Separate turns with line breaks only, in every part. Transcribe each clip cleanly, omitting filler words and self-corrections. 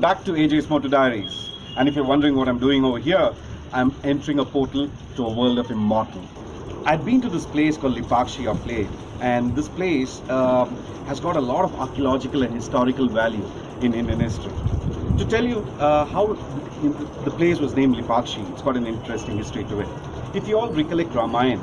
back to AJ's Motor Diaries. And if you're wondering what I'm doing over here, I'm entering a portal to a world of immortal. I'd been to this place called Lipakshi of late, and this place has got a lot of archaeological and historical value in Indian history. To tell you how the place was named Lipakshi, it's got an interesting history to it. If you all recollect Ramayana,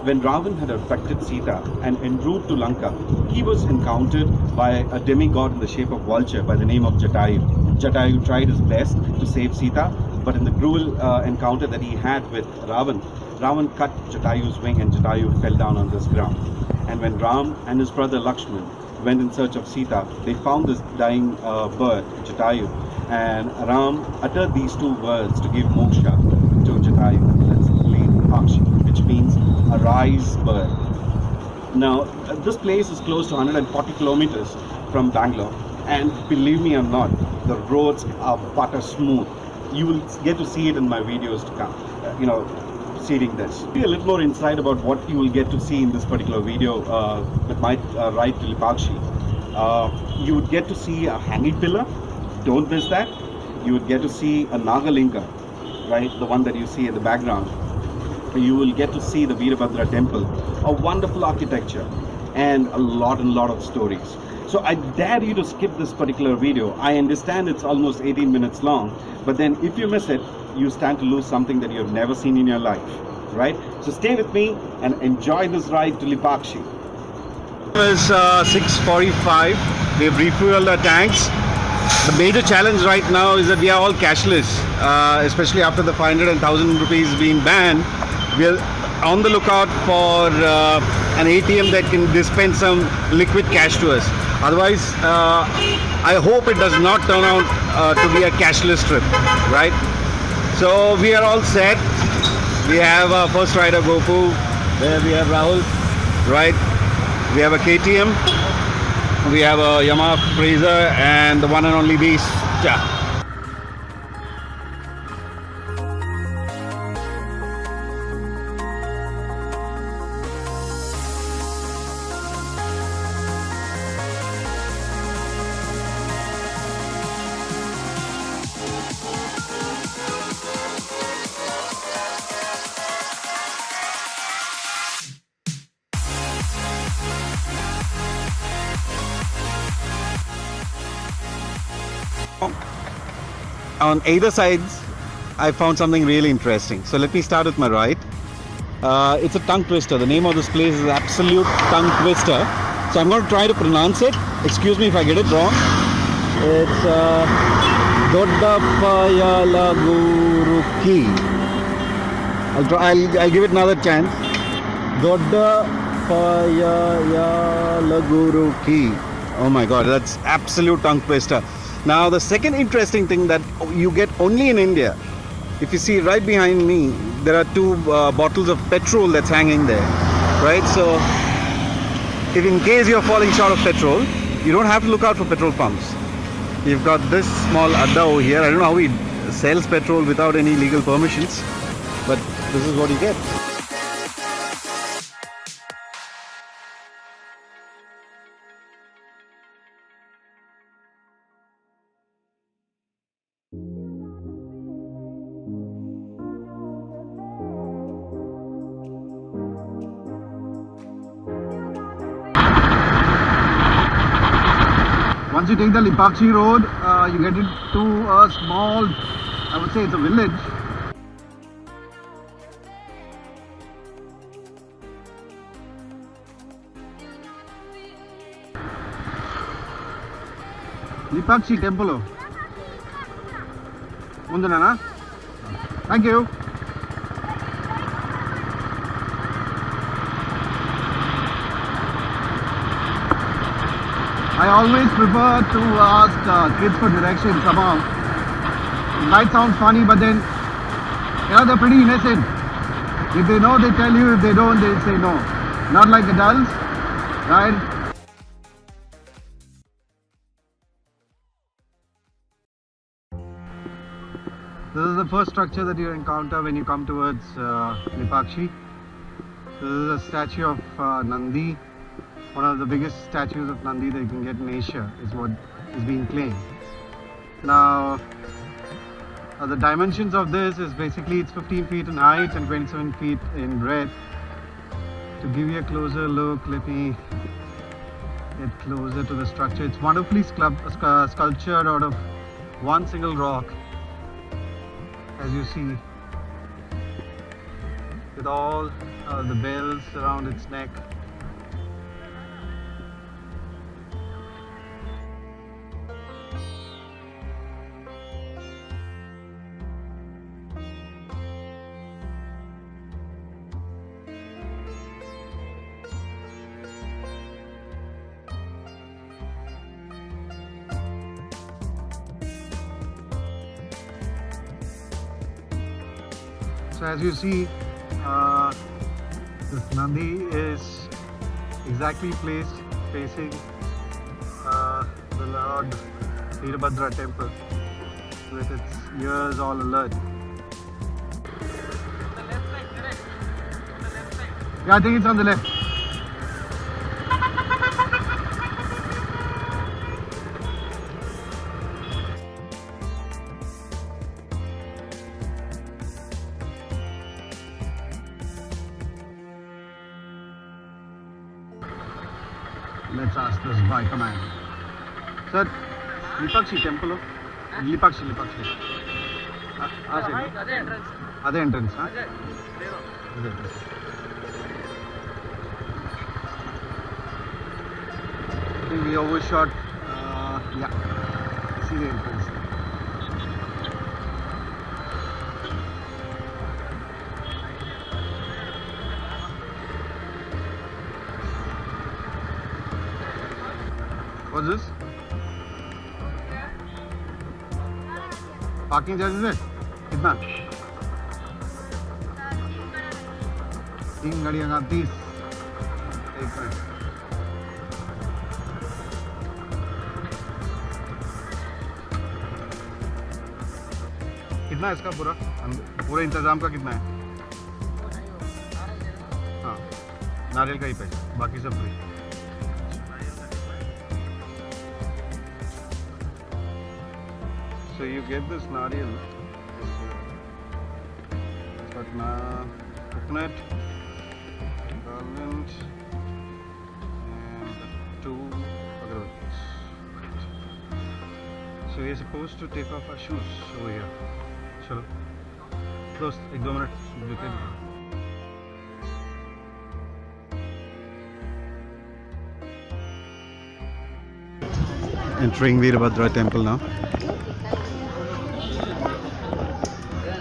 when Ravan had abducted Sita and en route to Lanka, he was encountered by a demigod in the shape of vulture by the name of Jatayu. Jatayu tried his best to save Sita, but in the cruel encounter that he had with Ravan, Ravan cut Jatayu's wing and Jatayu fell down on this ground. And when Ram and his brother Lakshman went in search of Sita, they found this dying bird, Jatayu, and Ram uttered these two words to give moksha to Jatayu. That's Lipakshi, which means arise bird. Now, this place is close to 140 kilometers from Bangalore, and believe me or not, the roads are butter smooth. You will get to see it in my videos to come, seeing this. Be a little more insight about what you will get to see in this particular video with my ride to Lipakshi. You would get to see a hanging pillar, don't miss that. You would get to see a Nagalinga, right, the one that you see in the background. You will get to see the Veerabhadra temple, a wonderful architecture and a lot of stories. So I dare you to skip this particular video. I understand it's almost 18 minutes long, but then if you miss it, you stand to lose something that you have never seen in your life, right? So stay with me and enjoy this ride to Lipakshi. It's 6:45. We've refueled our tanks. The major challenge right now is that we are all cashless, especially after the 500 and 1000 rupees being banned. We are on the lookout for an ATM that can dispense some liquid cash to us. Otherwise, I hope it does not turn out to be a cashless trip, right? So we are all set. We have our first rider Gopu. There we have Rahul, right? We have a KTM. We have a Yamaha Fraser and the one and only beast. On either sides, I found something really interesting. So let me start with my right. It's a tongue twister. The name of this place is Absolute Tongue Twister. So I'm going to try to pronounce it. Excuse me if I get it wrong. It's Doddapayala Guruki. I'll give it another chance. Doddapayala Guruki. Oh my God, that's absolute tongue twister. Now the second interesting thing that you get only in India, if you see right behind me, there are two bottles of petrol that's hanging there, right? So if in case you're falling short of petrol, you don't have to look out for petrol pumps. You've got this small adda over here. I don't know how he sells petrol without any legal permissions, but this is what you get. Once you take the Lipakshi road, you get into a small, I would say it's a village. Lipakshi temple. Mundana. Thank you. I always prefer to ask kids for directions somehow. It might sound funny, but then, they're pretty innocent. If they know, they tell you. If they don't, they say no. Not like adults, right? This is the first structure that you encounter when you come towards Lipakshi. This is a statue of Nandi. One of the biggest statues of Nandi that you can get in Asia is what is being claimed.
Now, the dimensions of this is basically it's 15 feet in height and 27 feet in breadth. To give you a closer look, let me get closer to the structure. It's wonderfully sculptured out of one single rock, as you see, with all the bells around its neck. So as you see, this Nandi is exactly placed facing the Lord Veerabhadra temple with its ears all alert. Yeah, I think it's on the left. Let's ask this biker man. Sir, Lipakshi temple ho? Lipakshi. Other entrance, huh? I think we overshot. Yeah. See the entrance. What's this? Parking charges है? कितना? 3 गाड़ियाँ का 30. एक minute. कितना है इसका पूरा इंतजाम का कितना है? हाँ, नारियल का ही पैसा, बाकी सब free. So you get this nariyal, but coconut, garland, and 2 agarbattis. So we are supposed to take off our shoes over here. Chalo, dost, 1-2 minutes. Entering Veerabhadra temple now.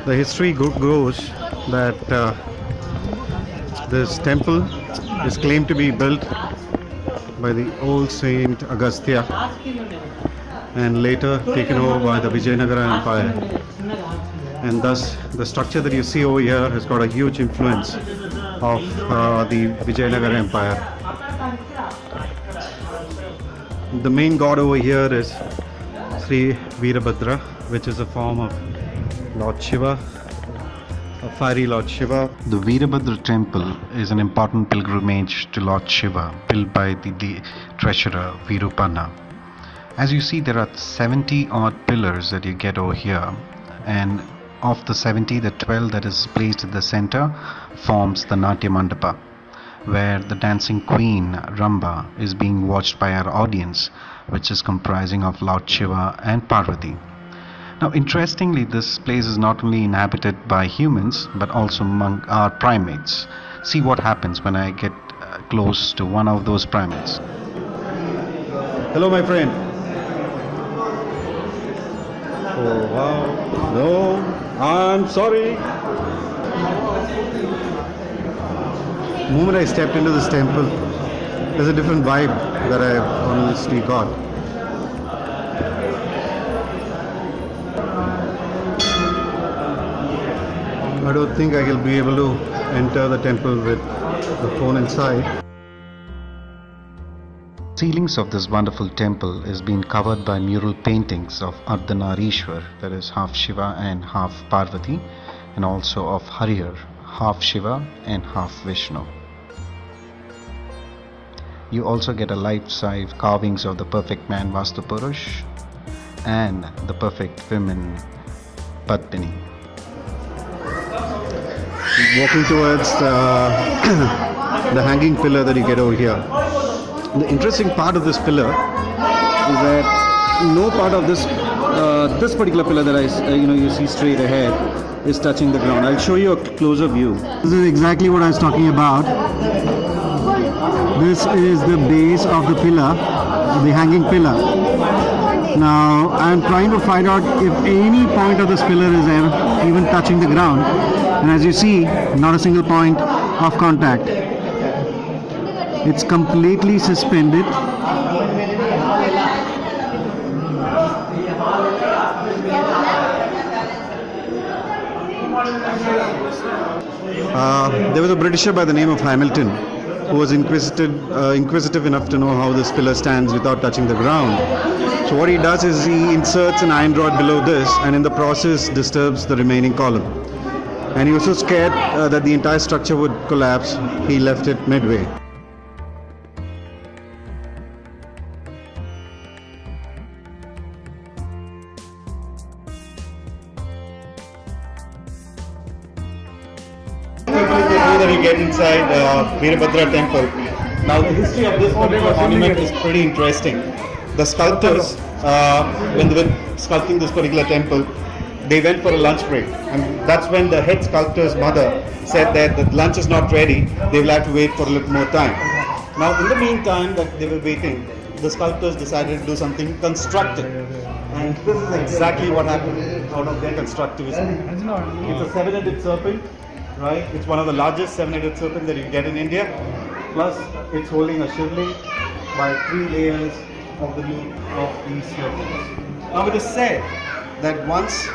The history goes that this temple is claimed to be built by the old Saint Agastya and later taken over by the Vijayanagara Empire, and thus the structure that you see over here has got a huge influence of the Vijayanagara Empire. The main god over here is Sri Veerabhadra, which is a form of Lord Shiva, a fiery Lord Shiva. The Veerabhadra temple is an important pilgrimage to Lord Shiva, built by the treasurer Virupanna. As you see, there are 70 odd pillars that you get over here, and of the 70, the 12 that is placed at the center forms the Natya Mandapa, where the dancing queen Ramba is being watched by our audience, which is comprising of Lord Shiva and Parvati. Now, interestingly, this place is not only inhabited by humans but also among our primates. See what happens when I get close to one of those primates. Hello, my friend. Oh wow. No, I'm sorry. The moment I stepped into this temple, there's a different vibe that I've honestly got. I don't think I will be able to enter the temple with the phone inside. Ceilings of this wonderful temple is being covered by mural paintings of Ardhanarishwar, that is half Shiva and half Parvati, and also of Harihar, half Shiva and half Vishnu. You also get a life-size carvings of the perfect man Vastu Purush, and the perfect feminine Padmini. Walking towards the hanging pillar that you get over here. The interesting part of this pillar is that no part of this particular pillar that you see straight ahead is touching the ground. I'll show you a closer view. This is exactly what I was talking about. This is the base of the pillar, the hanging pillar. Now I'm trying to find out if any point of this pillar is even touching the ground, and as you see, not a single point of contact. It's completely suspended. There was a Britisher by the name of Hamilton who was inquisitive enough to know how this pillar stands without touching the ground. So what he does is he inserts an iron rod below this, and in the process disturbs the remaining column. And he was so scared that the entire structure would collapse, he left it midway. That you get inside Veerabhadra temple. Now the history of this particular monument is pretty interesting. The sculptors, when they were sculpting this particular temple, they went for a lunch break, and that's when the head sculptor's mother said that the lunch is not ready, they will have to wait for a little more time. Now in the meantime that they were waiting, the sculptors decided to do something constructive, and this is exactly what happened out of their constructivism. It's a seven-headed serpent. Right, it's one of the largest seven-headed serpents that you get in India. Plus, it's holding a shivling by 3 layers of the meat of these serpents. Now, it is said that once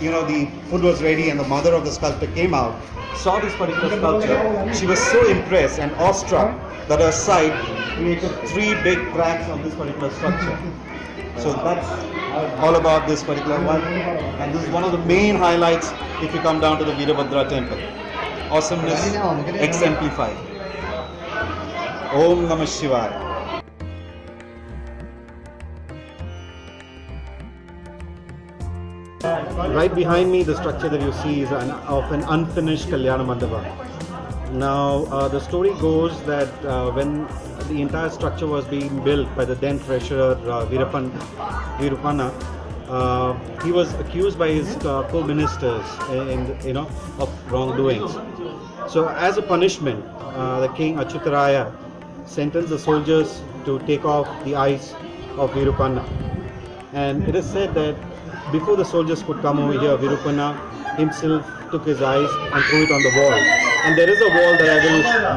the food was ready and the mother of the sculptor came out, saw this particular sculpture, she was so impressed and awestruck that her sight created 3 big cracks on this particular structure. So that's all about this particular one, and this is one of the main highlights if you come down to the Veerabhadra temple. Awesomeness exemplified. Om Namah Shivaya. Right behind me, the structure that you see is of an unfinished Kalyana Mandapa. Now, the story goes that when the entire structure was being built by the then treasurer Virupanna, he was accused by his co-ministers of wrongdoings. So, as a punishment, the king Achyutaraya sentenced the soldiers to take off the eyes of Virupanna. And it is said that before the soldiers could come over here, Virupanna himself took his eyes and threw it on the wall. And there is a wall that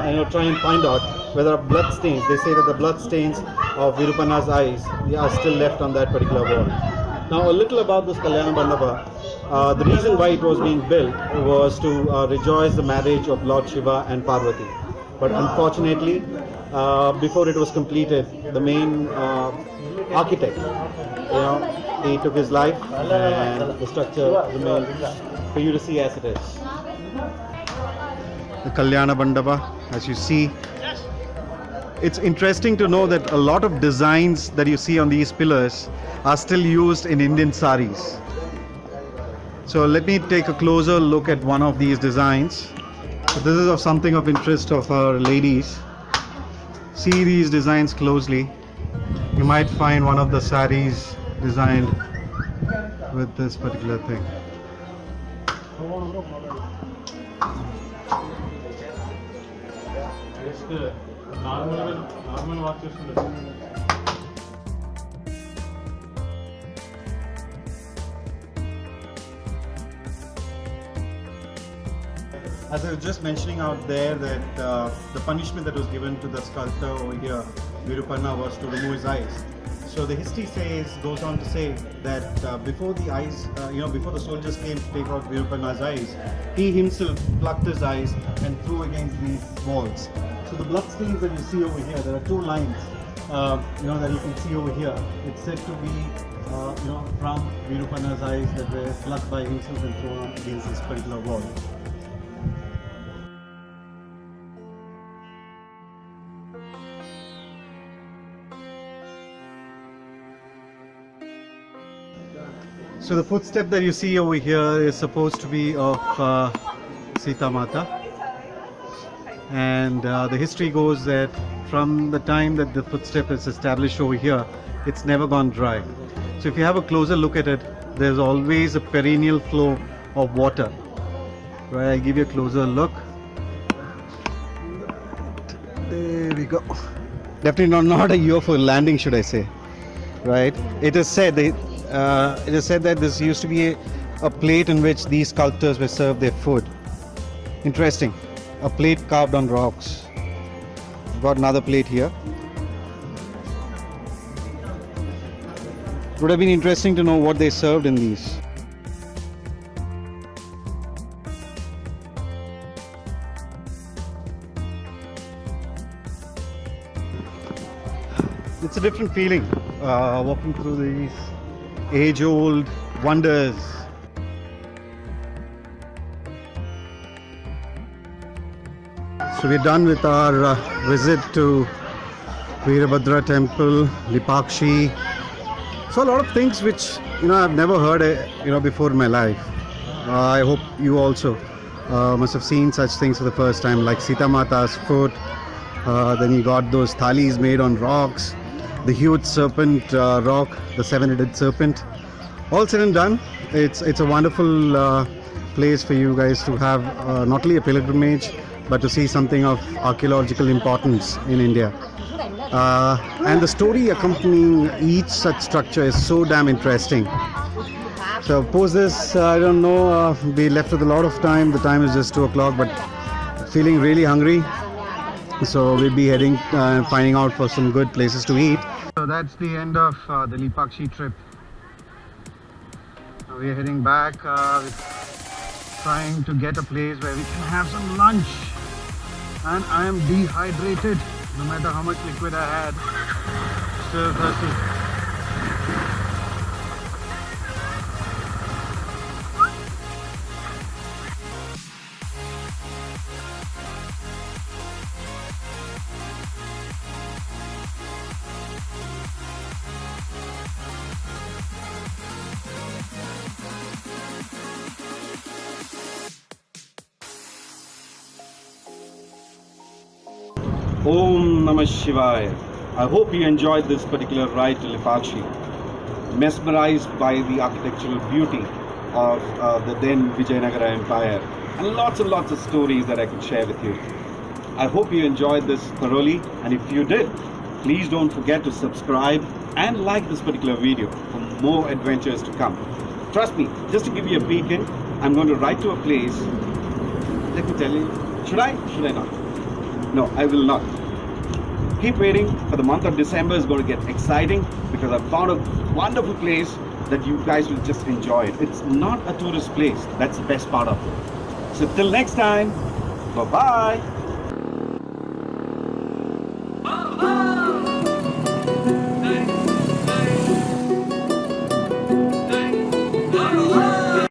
I will try and find out whether blood stains. They say that the blood stains of Virupanna's eyes are still left on that particular wall. Now, a little about this Kalyana Mandapa. The reason why it was being built was to rejoice the marriage of Lord Shiva and Parvati. But unfortunately, before it was completed, the main architect, he took his life, and the structure remained for you to see as it is. The Kalyana Mandapa, as you see, it's interesting to know that a lot of designs that you see on these pillars are still used in Indian saris. So let me take a closer look at one of these designs. So this is of something of interest of our ladies. See these designs closely. You might find one of the saris designed with this particular thing.
normal watches.
As I was just mentioning out there that the punishment that was given to the sculptor over here, Virupanna, was to remove his eyes. So the history goes on to say that before the eyes, before the soldiers came to take out Virupanna's eyes, he himself plucked his eyes and threw against these walls. So the blood stains that you see over here, there are 2 lines, that you can see over here. It's said to be, from Virupanna's eyes that were plucked by himself and thrown against this particular wall. So the footstep that you see over here is supposed to be of Sita Mata, and the history goes that from the time that the footstep is established over here, it's never gone dry. So if you have a closer look at it, there's always a perennial flow of water. Right, I'll give you a closer look. There we go. Definitely not a UFO landing, should I say? Right. It is said that this used to be a plate in which these sculptors were served their food. Interesting. A plate carved on rocks. Got another plate here. It would have been interesting to know what they served in these. It's a different feeling walking through these age-old wonders. So we're done with our visit to Veerabhadra temple, Lipakshi. So a lot of things which I've never heard before in my life. I hope you also must have seen such things for the first time, like Sita Mata's foot. Then you got those thalis made on rocks, the huge serpent rock, the seven-headed serpent. All said and done, it's a wonderful place for you guys to have not only a pilgrimage, but to see something of archaeological importance in India. And the story accompanying each such structure is so damn interesting. So post this, I don't know, we left with a lot of time. The time is just 2 o'clock, but feeling really hungry. So we'll be heading and finding out for some good places to eat. So that's the end of the Lipakshi trip. We're heading back. We're trying to get a place where we can have some lunch. And I am dehydrated. No matter how much liquid I had, still thirsty.
Om Namah Shivaya. I hope you enjoyed this particular ride to Lipakshi. Mesmerized by the architectural beauty of the then Vijayanagara Empire, and lots of stories that I could share with you. I hope you enjoyed this thoroughly, and if you did, please don't forget to subscribe and like this particular video for more adventures to come. Trust me, just to give you a peek in, I'm going to ride to a place. Let me tell you, should I not? No, I will not. Keep waiting, for the month of December is going to get exciting because I've found a wonderful place that you guys will just enjoy it. It's not a tourist place. That's the best part of it. So till next time, bye-bye.